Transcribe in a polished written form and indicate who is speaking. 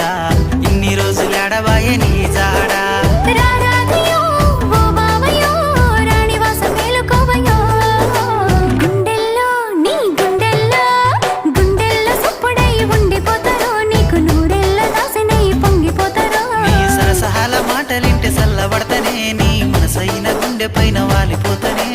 Speaker 1: జాడా ఇన్ని రోజులు ఎడబాయే నీ జాడా మాటలింటే చల్లబడతనే నీ మనసైన గుండె పైన వాలిపోతనే